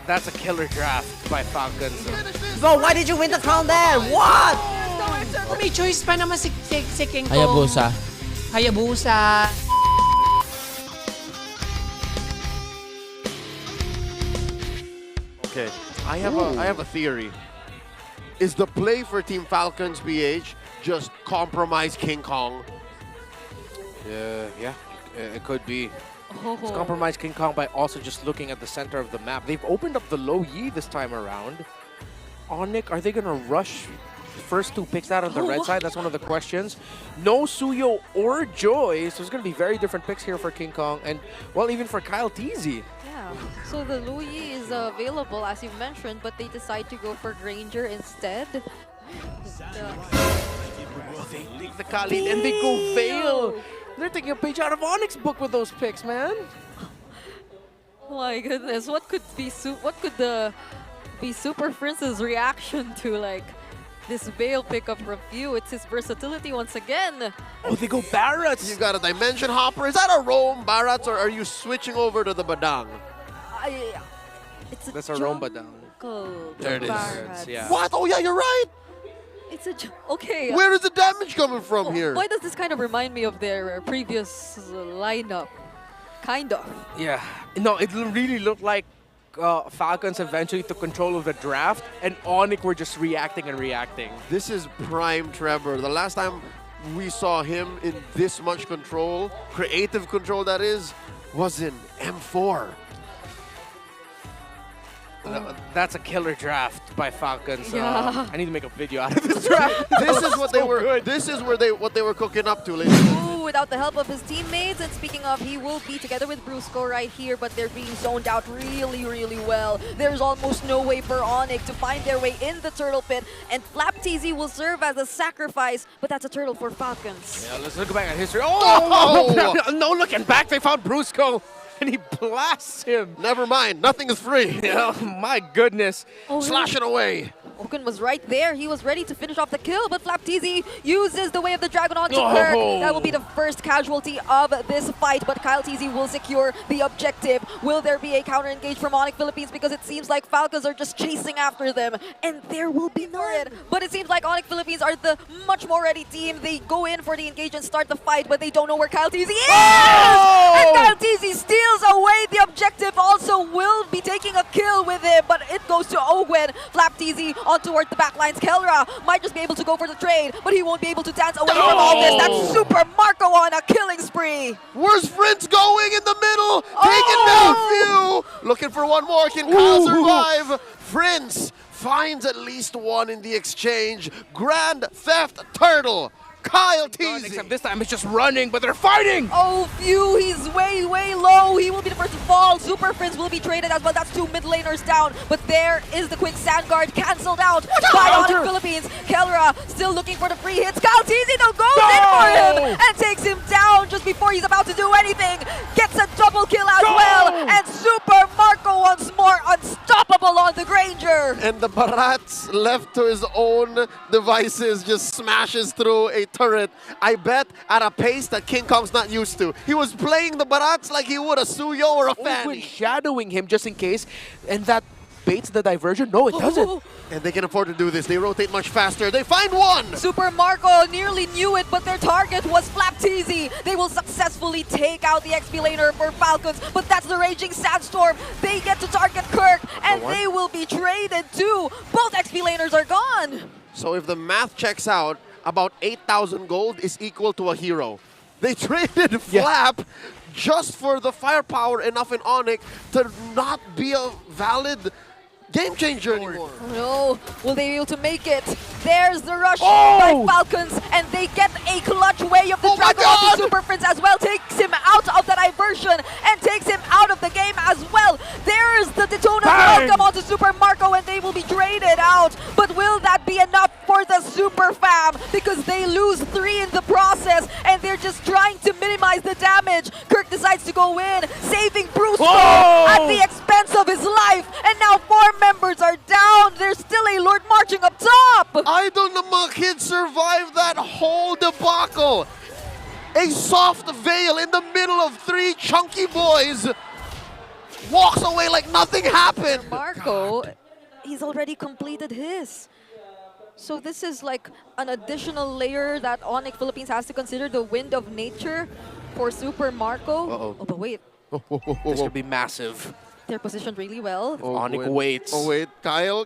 That's a killer draft by Falcons. Bro, why did you win the crown there? What? May choice pa naman si King Kong. Hayabusa. Hayabusa. Okay, I have a theory. Is the play for Team Falcons BH just compromise King Kong? Yeah, it could be. It's compromised King Kong by also just looking at the center of the map. They've opened up the low Yi this time around. Onic, are they gonna rush first two picks out on the red side? That's one of the questions. No Suyo or Joy, so it's gonna be very different picks here for King Kong and, well, even for Kyle Teasy. Yeah, so the Louis is available as you mentioned, but they decide to go for Granger instead. They leave the Khalid and they go Veil. They're taking a page out of Onic's book with those picks, man. My goodness, what could be Super Prince's reaction to like this Veil pickup from Few? It's his versatility once again. Oh, they go Barrats. You got a Dimension Hopper. Is that a roam Barrats or are you switching over to the Badang? It's That's a Roam Badang. There it is. Barrats. Yeah. What? Oh yeah, you're right. It's a okay. Where is the damage coming from here? Why does this kind of remind me of their previous lineup? Kind of. Yeah. No, it really looked like Falcons eventually took control of the draft, and Onic were just reacting and reacting. This is prime Trevor. The last time we saw him in this much control, creative control that is, was in M4. That's a killer draft by Falcons. Yeah. I need to make a video out of this draft. This is what they were. Good. This is what they were cooking up to, ladies. Ooh, without the help of his teammates. And speaking of, he will be together with Brusco right here, but they're being zoned out really, really well. There's almost no way for Onic to find their way in the turtle pit, and Flap TZ will serve as a sacrifice, but that's a turtle for Falcons. Yeah, let's look back at history. Oh! No looking back, they found Brusco, and he blasts him. Never mind, nothing is free. Oh, my goodness. Slash it away. Oken was right there. He was ready to finish off the kill, but Flap TZ uses the Way of the Dragon onto Kirk. That will be the first casualty of this fight, but Kyle TZ will secure the objective. Will there be a counter engage from Onic Philippines? Because it seems like Falcons are just chasing after them, and there will be none. But it seems like Onic Philippines are the much more ready team. They go in for the engage and start the fight, but they don't know where Kyle TZ is! And Kyle TZ steals away the objective. Also will be taking a kill with him, but it goes to Owen. Flap TZ on towards the backlines. Kelra might just be able to go for the trade, but he won't be able to dance away from all this. That's Super Marco on a killing spree. Where's Prince going in the middle? Taking down Few. Looking for one more. Can Kyle survive? Prince finds at least one in the exchange. Grand Theft Turtle. Kyle TZ. Except this time it's just running, but they're fighting! Oh, Few, he's way, way low. He will be the first to fall. Super Prince will be traded as well. That's two mid laners down. But there is the quick sand guard cancelled out by Onic Philippines. Kelra still looking for the free hits. Kyle TZ though goes in for him and takes him down just before he's about to do anything. Gets a double kill as well. And Super Marco once more unstoppable on the Granger. And the Barats left to his own devices just smashes through a turret. I bet at a pace that King Kong's not used to. He was playing the Barats like he would a Suyo or a Fanny. Shadowing him just in case, and that baits the diversion? No, it doesn't. And they can afford to do this. They rotate much faster. They find one! Super Marco nearly knew it, but their target was Flap TZ. They will successfully take out the XP laner for Falcons, but that's the Raging Sandstorm. They get to target Kirk, and they will be traded too. Both XP laners are gone. So if the math checks out, about 8,000 gold is equal to a hero. They traded Flap just for the firepower enough in Onic to not be a valid game changer anymore. No, will they be able to make it? There's the rush by Falcons, and they get a clutch Way of the Dragon onto Super Prince as well. Takes him out of the diversion and takes him out of the game as well. There's the Daytona welcome onto Super Marco, and they will be traded out. But will that be enough for the Super Fam? Because they lose 3 in the process, and they're just trying to minimize the damage. Kirk decides to go in, saving Brusco at the expense of his life, and now 4 members are down. There's still a Lord marching up top. Idol naman kid survived that whole debacle. A soft veil in the middle of 3 chunky boys. walks away like nothing happened. Marco, he's already completed his. So this is like an additional layer that Onic Philippines has to consider, the wind of nature for Super Marco. Uh-oh. Oh, but wait, This could be massive. they're positioned really well. Onic waits. Oh wait, Kyle.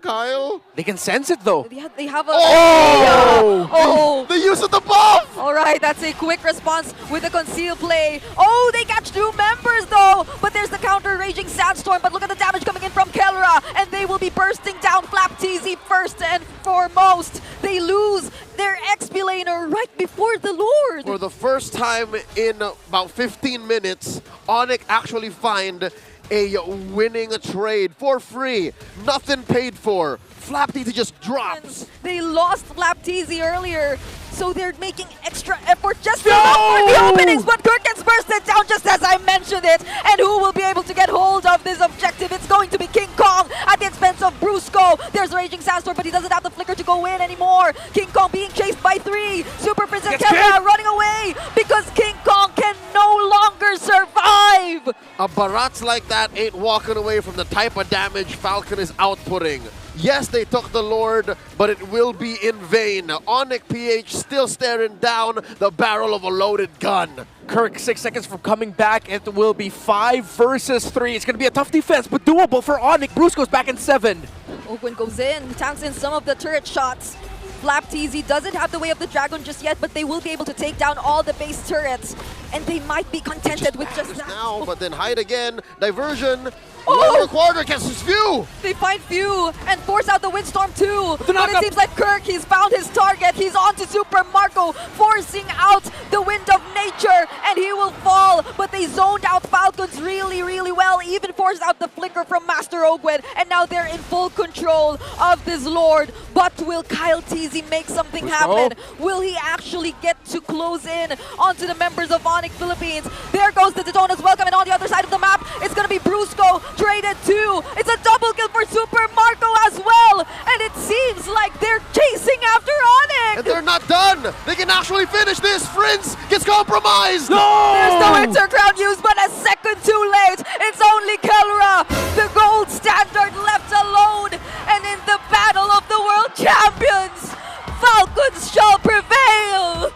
They can sense it though. They have a... Oh! Oh! The use of the buff! All right, that's a quick response with the conceal play. Oh, they catch 2 members though, but there's the counter Raging Sandstorm, but look at the damage coming in from Kelra, and they will be bursting down FlapTZ first and foremost. They lose their XP laner right before the Lord. For the first time in about 15 minutes, Onic actually find a winning trade for free. Nothing paid for. FlapTZ just drops. They lost FlapTZ earlier, so they're making extra effort just to look for the openings, but Kirk gets bursted down just as I mentioned it. And who will be able to get hold of this objective? It's going to be King Kong at the expense of Brusco. There's Raging Sandstorm, but he doesn't have the flicker to go in anymore. King Kong being chased by 3. Super Princess Kelra running away because King Kong can no longer survive. A Barats like that ain't walking away from the type of damage Falcon is outputting. Yes, they took the Lord, but it will be in vain. Onic PH still staring down the barrel of a loaded gun. Kirk 6 seconds from coming back. It will be 5 versus 3. It's going to be a tough defense, but doable for Onic. Bruce goes back in 7. Oakwind goes in, tanks in some of the turret shots. FlapTZ doesn't have the way of the dragon just yet, but they will be able to take down all the base turrets. And they might be contented with just that. Now, but then hide again. Diversion. Oh! Lower quarter catches Few. They find Few and force out the Windstorm too. The But it knockup. seems like Kirk, he's found his target. He's on to Super Marco, forcing out the Wind of Nature, and he will fall. But they zoned out Falcons really, really well, even forced out the flicker from Master Ogwen, and now they're in full control of this Lord. But will Kyle TZ make something happen? Will he actually get to close in onto the members of Onic Philippines? There goes the Detona's welcome, and on the other side of the map, it's gonna be Brusco. Traded 2. It's a double kill for Super Marco as well. And it seems like they're chasing after Onic. And they're not done. They can actually finish this. Friends gets compromised. There's no Winter Crown used, but a second too late. It's only Kelra, the gold standard, left alone. And in the battle of the world champions, Falcons shall prevail.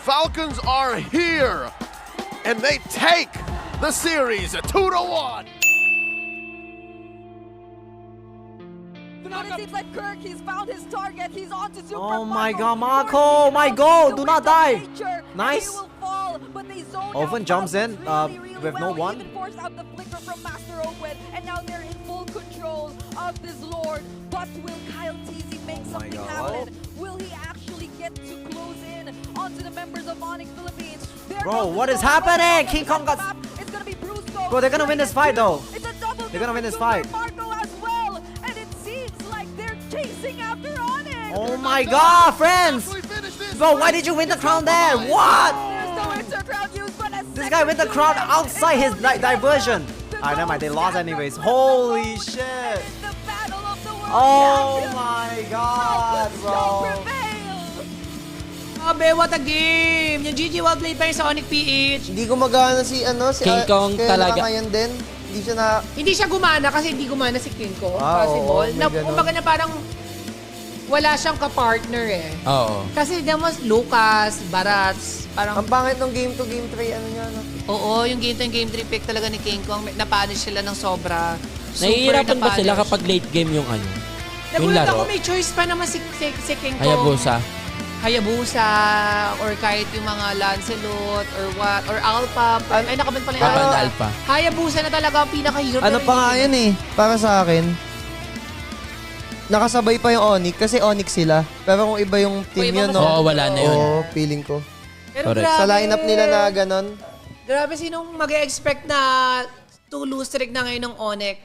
Falcons are here. And they take the series 2-1. But it seems like Kirk, he's found his target. He's on to Super Oh my Marco. God, Marco, my goal, do not die. Nice. Oven jumps in, with no one. Even forced out the flicker from Master Ogwen, and now they're in full control of this Lord. But will Kyle TZ make something God. happen? Will he actually get to close in onto the members of Onic Philippines? There Bro, goes the what is Lord. happening? But King Kong got... it's gonna be Brusco. Bro, they're gonna win this fight though. It's a double They're gonna win this for fight. Super Marco as well, and it seems like they're chasing after Onic. Oh my God, friends. Bro, why did you win the crown there? What? There's no Winter Crown used, but a This guy win the crown second outside his diversion. The Alright, never mind, they gold lost standard anyways. left Holy alone. shit. And in the battle of the world Oh champions, my God, Falcons shall bro. prevail. Abe, what a game! Yung GG well played pa rin sa Onic PH. Hindi gumagana si King Kong kaya talaga. ngayon din. Hindi siya na... Hindi siya gumana kasi hindi gumana si King Kong. Ah, oo, possible. may Na, ganun. kumbaga na parang wala siyang ka-partner eh. Oo. Kasi demos Lucas, Barats, parang... Ang pangit ng game to game 3, ano niya, no? Oo, yung game 2 game 3 pick talaga ni King Kong, napanish sila ng sobra. Nahihirapan ba sila napanish. kapag late game yung ano? Yung Nagulat laro? ako, may choice pa naman si King Kong. Hayabusa. Or kahit yung mga Lancelot, or what, or Alpha. Ay, nakaban pala yung Papa and Alpha. Hayabusa na talaga ang pinakahirap. Ano na pa nga rin. yun eh, para sa akin. Nakasabay pa yung Onic kasi Onic sila. Pero kung iba yung team iba yun, mas- no? Oo, wala na yun. Oo, feeling ko. Pero Correct. grabe. Sa lineup nila na ganon. Grabe, sinong mag-expect na 2 lose streak na ngayon ng Onic?